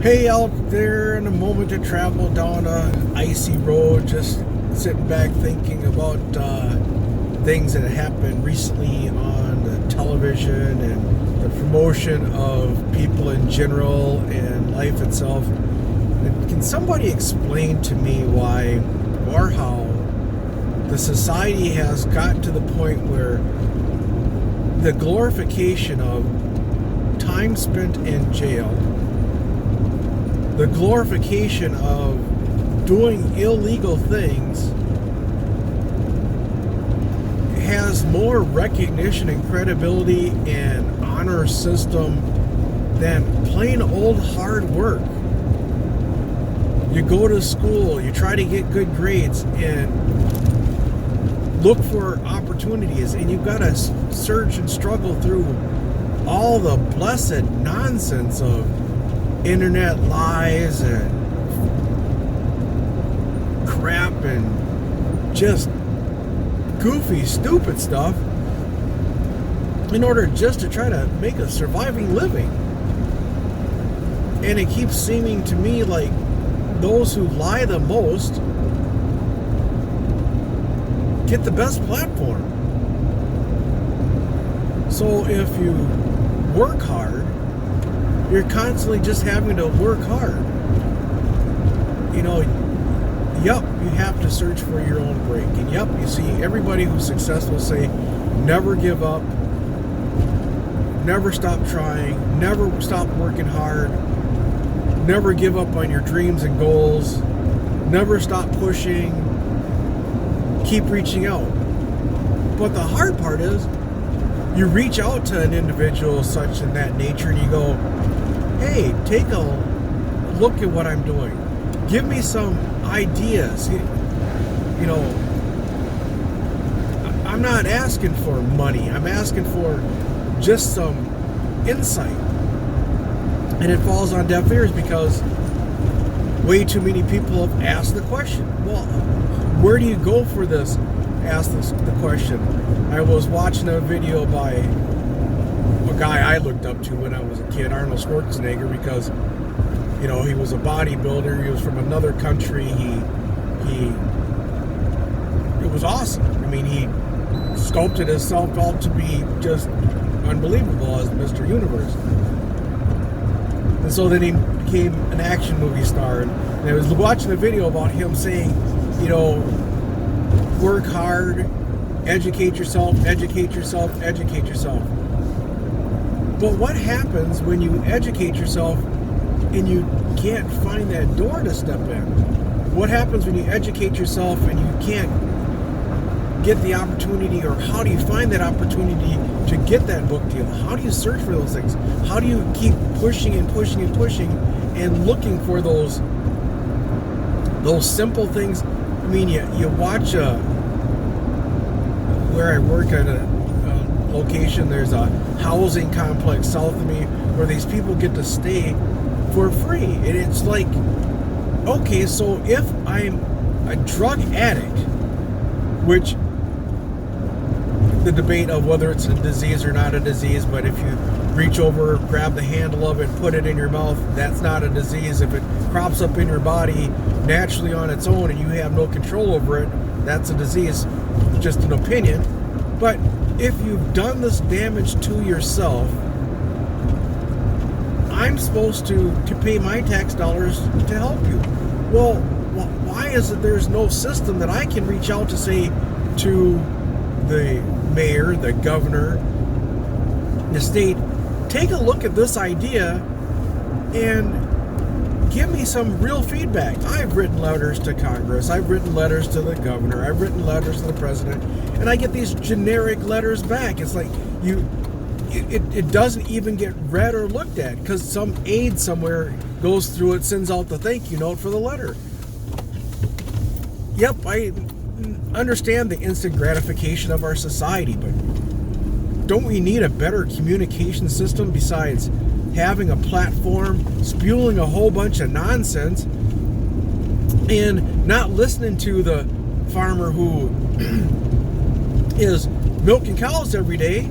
Hey, out there in a moment to travel down a icy road, just sitting back thinking about things that happened recently on the television and the promotion of people in general and life itself. And can somebody explain to me why or how the society has gotten to the point where the glorification of time spent in jail, the glorification of doing illegal things has more recognition and credibility and honor system than plain old hard work? You go to school, you try to get good grades and look for opportunities, and you've got to search and struggle through all the blessed nonsense of internet lies and crap and just goofy, stupid stuff in order just to try to make a surviving living. And it keeps seeming to me like those who lie the most get the best platform. So if you work hard, you're constantly just having to work hard. Yup, you have to search for your own break. And yup, you see everybody who's successful say, never give up, never stop trying, never stop working hard, never give up on your dreams and goals, never stop pushing, keep reaching out. But the hard part is, you reach out to an individual such in that nature and you go, hey, take a look at what I'm doing. Give me some ideas. I'm not asking for money. I'm asking for just some insight. And it falls on deaf ears because way too many people have asked the question. Well, where do you go for this? Ask the question. I was watching a video by a guy I looked up to when I was a kid, Arnold Schwarzenegger, because he was a bodybuilder. He was from another country. It was awesome. I mean, he sculpted himself out to be just unbelievable as Mr. Universe. And so then he became an action movie star. And I was watching a video about him saying, work hard, educate yourself, educate yourself, educate yourself. But what happens when you educate yourself and you can't find that door to step in? What happens when you educate yourself and you can't get the opportunity, or how do you find that opportunity to get that book deal? How do you search for those things? How do you keep pushing and pushing and pushing and looking for those simple things? I mean, you watch where I work at a location, there's a housing complex south of me where these people get to stay for free. And it's like, okay, so if I'm a drug addict, which the debate of whether it's a disease or not a disease, but if you reach over, grab the handle of it, put it in your mouth, that's not a disease. If it crops up in your body naturally on its own and you have no control over it, that's a disease. Just an opinion. But if you've done this damage to yourself, I'm supposed to pay my tax dollars to help you. Well, why is it there's no system that I can reach out to say to the mayor, the governor, the state, take a look at this idea and give me some real feedback? I've written letters to Congress, I've written letters to the governor, I've written letters to the president, and I get these generic letters back. It's like it doesn't even get read or looked at because some aide somewhere goes through it, sends out the thank you note for the letter. Yep, I understand the instant gratification of our society, but don't we need a better communication system besides having a platform, spewing a whole bunch of nonsense, and not listening to the farmer who is milking cows every day,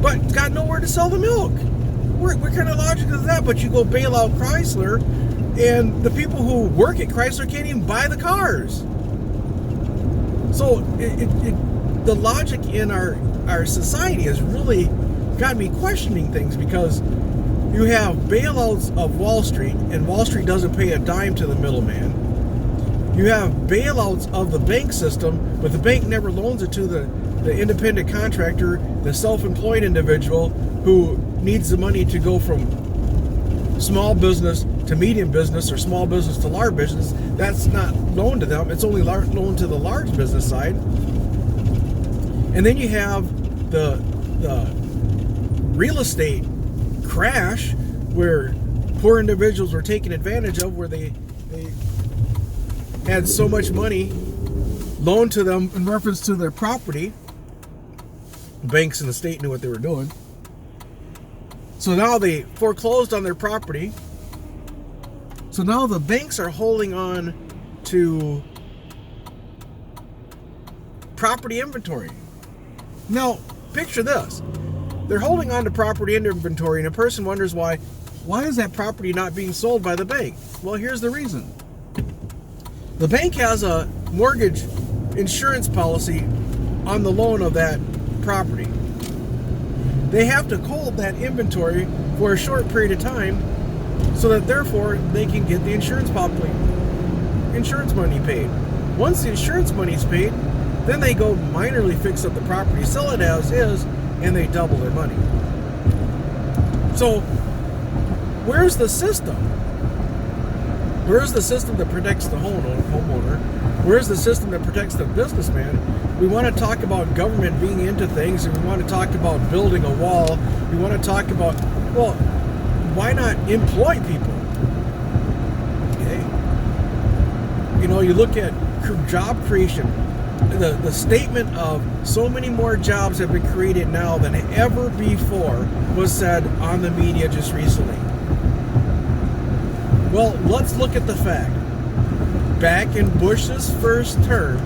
but got nowhere to sell the milk? what kind of logic is that? But you go bail out Chrysler, and the people who work at Chrysler can't even buy the cars. So the logic in our society has really got me questioning things, because you have bailouts of Wall Street, and Wall Street doesn't pay a dime to the middleman. You have bailouts of the bank system, but the bank never loans it to the independent contractor, the self-employed individual who needs the money to go from small business to medium business, or small business to large business. That's not loaned to them. It's only loaned to the large business side. And then you have the real estate crash, where poor individuals were taken advantage of, where they had so much money loaned to them in reference to their property. Banks in the state knew what they were doing. So now they foreclosed on their property. So now the banks are holding on to property inventory. Now, picture this. They're holding on to property inventory, and a person wonders why is that property not being sold by the bank? Well, here's the reason. The bank has a mortgage insurance policy on the loan of that property. They have to hold that inventory for a short period of time, so that therefore they can get the insurance money paid. Once the insurance money is paid, then they go minorly fix up the property, sell it as is, and they double their money. So, where's the system? Where's the system that protects the homeowner? Where's the system that protects the businessman? We want to talk about government being into things, and we want to talk about building a wall. We want to talk about, well, why not employ people? Okay? You know, you look at job creation. The statement of so many more jobs have been created now than ever before was said on the media just recently. Well, let's look at the fact. Back in Bush's first term,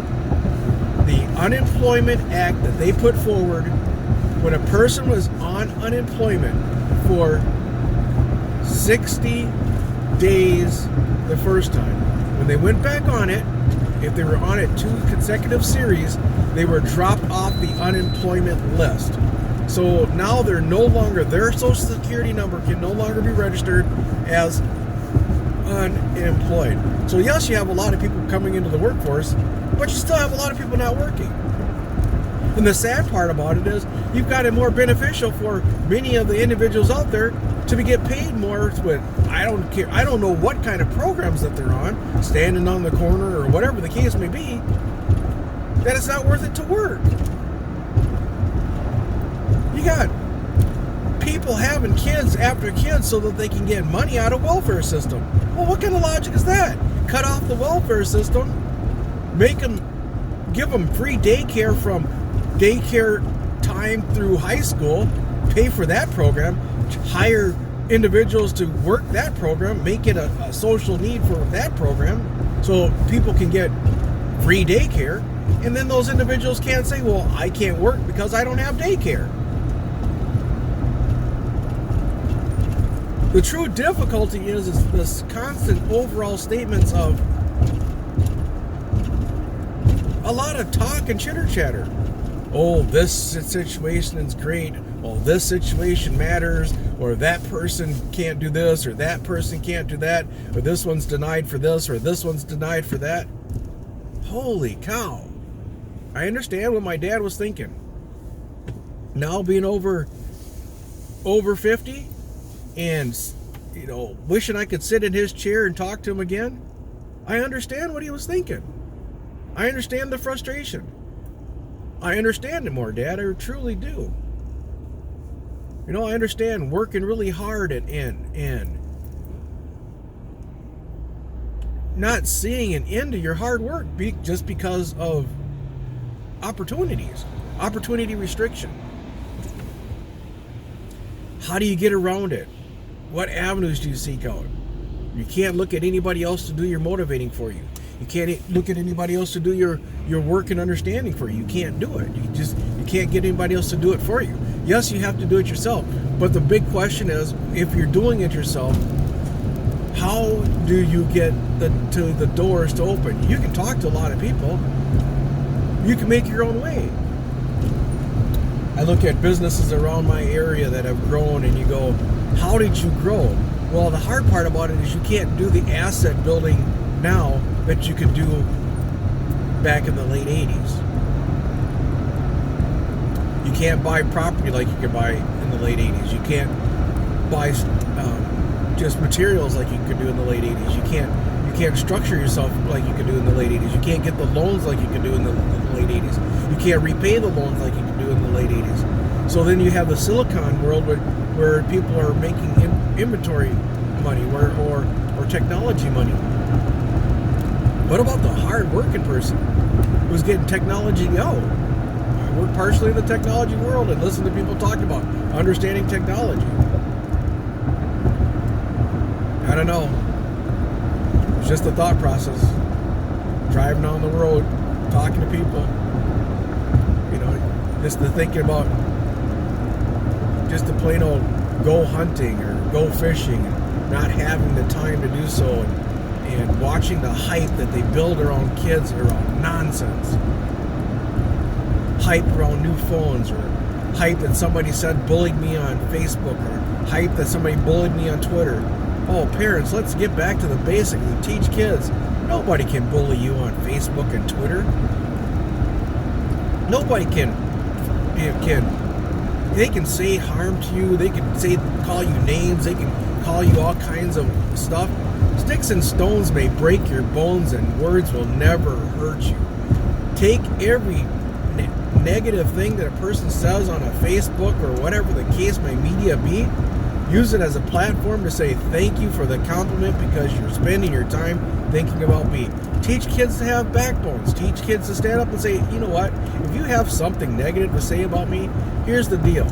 the Unemployment Act that they put forward, when a person was on unemployment for 60 days the first time, when they went back on it, if they were on it 2 consecutive series, they were dropped off the unemployment list. So now they're no longer, their social security number can no longer be registered as unemployed. So yes, you have a lot of people coming into the workforce, but you still have a lot of people not working. And the sad part about it is, you've got it more beneficial for many of the individuals out there to get paid more with, I don't care, I don't know what kind of programs that they're on, standing on the corner or whatever the case may be, that it's not worth it to work. You got people having kids after kids so that they can get money out of welfare system. Well, what kind of logic is that? Cut off the welfare system, give them free daycare from daycare time through high school, pay for that program, hire individuals to work that program, make it a social need for that program, so people can get free daycare, and then those individuals can't say, well, I can't work because I don't have daycare. The true difficulty is this constant overall statements of a lot of talk and chitter chatter. Oh, this situation is great. Oh, this situation matters. Or that person can't do this, or that person can't do that, or this one's denied for this, or this one's denied for that. Holy cow. I understand what my dad was thinking. Now being over 50 and, you know, wishing I could sit in his chair and talk to him again, I understand what he was thinking. I understand the frustration. I understand it more, Dad. I truly do. You know, I understand working really hard and not seeing an end to your hard work just because of opportunity restriction. How do you get around it? What avenues do you seek out? You can't look at anybody else to do your motivating for you. You can't look at anybody else to do your work and understanding for you. You can't do it. You can't get anybody else to do it for you. Yes, you have to do it yourself. But the big question is, if you're doing it yourself, how do you get to the doors to open? You can talk to a lot of people. You can make your own way. I look at businesses around my area that have grown, and you go, how did you grow? Well, the hard part about it is you can't do the asset building now that you could do back in the late 80s. You can't buy property like you could buy in the late 80s. You can't buy just materials like you could do in the late 80s. You can't structure yourself like you could do in the late 80s. You can't get the loans like you could do in the late 80s. You can't repay the loans like you could do in the late 80s. So then you have the silicon world where people are making inventory money or technology money. What about the hard-working person who's getting technology out? I work partially in the technology world and listen to people talk about understanding technology. I don't know. It's just a thought process. Driving down the road, talking to people. You know, just the thinking about just the plain old go hunting or go fishing and not having the time to do so, and watching the hype that they build around kids around nonsense. Hype around new phones, or hype that somebody said bullied me on Facebook, or hype that somebody bullied me on Twitter. Oh, parents, let's get back to the basics and teach kids. Nobody can bully you on Facebook and Twitter. Nobody can. They can say harm to you. They can call you names. They can call you all kinds of stuff. Sticks and stones may break your bones, and words will never hurt you. Take every negative thing that a person says on a Facebook or whatever the case may media be, use it as a platform to say thank you for the compliment because you're spending your time thinking about me. Teach kids to have backbones. Teach kids to stand up and say, you know what, if you have something negative to say about me, here's the deal.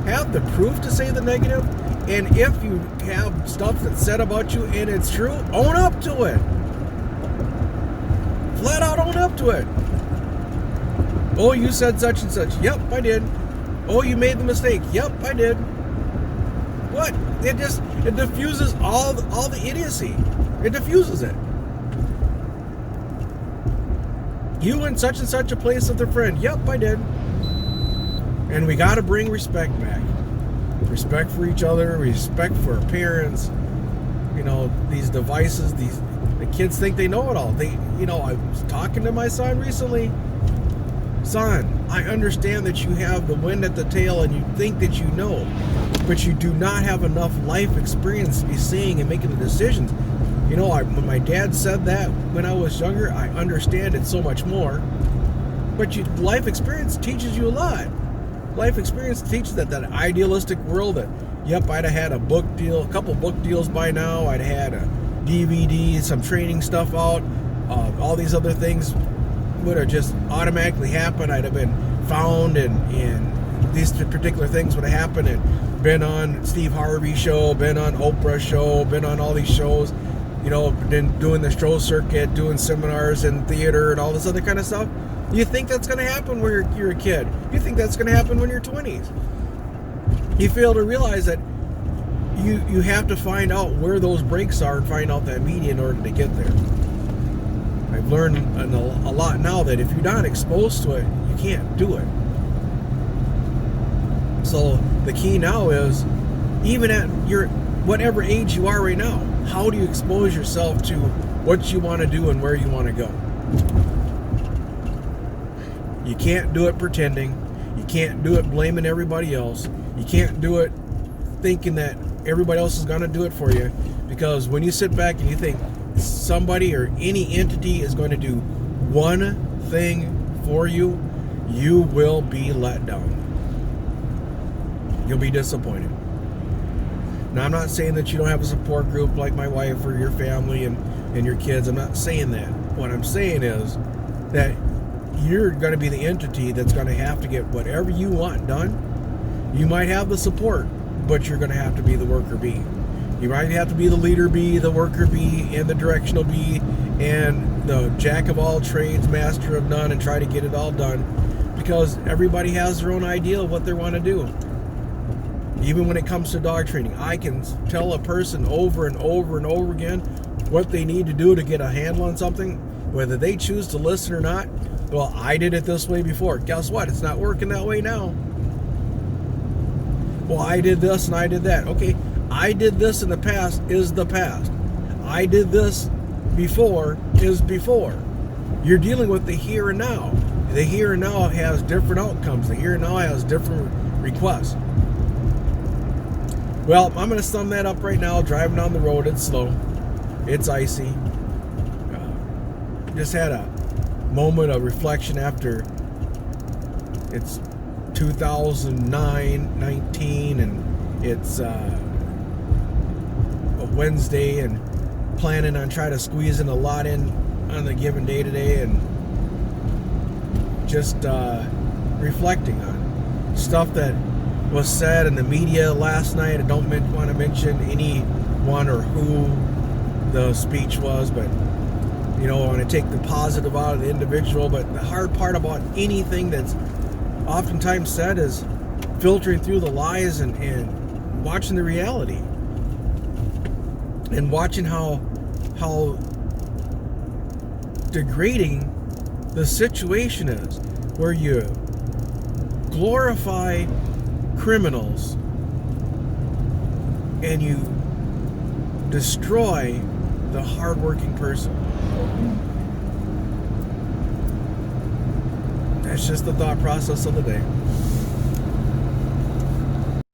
Have the proof to say the negative, and if you have stuff that's said about you and it's true, own up to it. Flat out own up to it. Oh, you said such and such. Yep, I did. Oh, you made the mistake. Yep, I did. What? It diffuses all the idiocy. It diffuses it. You went such and such a place with a friend. Yep, I did. And we got to bring respect back. Respect for each other, respect for our parents. You know, these devices, the kids think they know it all. I was talking to my son recently. Son, I understand that you have the wind at the tail and you think that you know, but you do not have enough life experience to be seeing and making the decisions. You know, when my dad said that when I was younger, I understand it so much more. But life experience teaches you a lot. Life experience teaches that idealistic world that, yep, I'd have had a couple book deals by now. I'd have had a DVD, some training stuff out, all these other things would have just automatically happened. I'd have been found, and these particular things would have happened, and been on Steve Harvey show, been on Oprah show, been on all these shows, you know, been doing the show circuit, doing seminars in theater and all this other kind of stuff. You think that's going to happen when you're a kid. You think that's going to happen when you're 20s. You fail to realize that you have to find out where those breaks are and find out that media in order to get there. I've learned a lot now that if you're not exposed to it, you can't do it. So the key now is, even at your whatever age you are right now, how do you expose yourself to what you want to do and where you want to go? You can't do it pretending. You can't do it blaming everybody else. You can't do it thinking that everybody else is going to do it for you, because when you sit back and you think somebody or any entity is going to do one thing for you, you will be let down. You'll be disappointed. Now, I'm not saying that you don't have a support group like my wife or your family and your kids. I'm not saying that. What I'm saying is that you're going to be the entity that's going to have to get whatever you want done. You might have the support, but you're going to have to be the worker bee. You might have to be the leader bee, the worker bee, and the directional bee, and the jack of all trades, master of none, and try to get it all done. because everybody has their own idea of what they want to do. Even when it comes to dog training, I can tell a person over and over and over again what they need to do to get a handle on something, whether they choose to listen or not. Well, I did it this way before. Guess what? It's not working that way now. Well, I did this and I did that. Okay, I did this in the past is the past. I did this before is before. You're dealing with the here and now. The here and now has different outcomes. The here and now has different requests. Well, I'm going to sum that up right now. Driving down the road, it's slow. It's icy. Just had a moment of reflection after it's 2019 and it's a Wednesday and planning on trying to squeeze in a lot in on the given day today, and just reflecting on stuff that was said in the media last night. I don't want to mention anyone or who the speech was, but I want to take the positive out of the individual. But the hard part about anything that's oftentimes said is filtering through the lies and watching the reality, and watching how degrading the situation is, where you glorify criminals and you destroy the hardworking person. That's just the thought process of the day.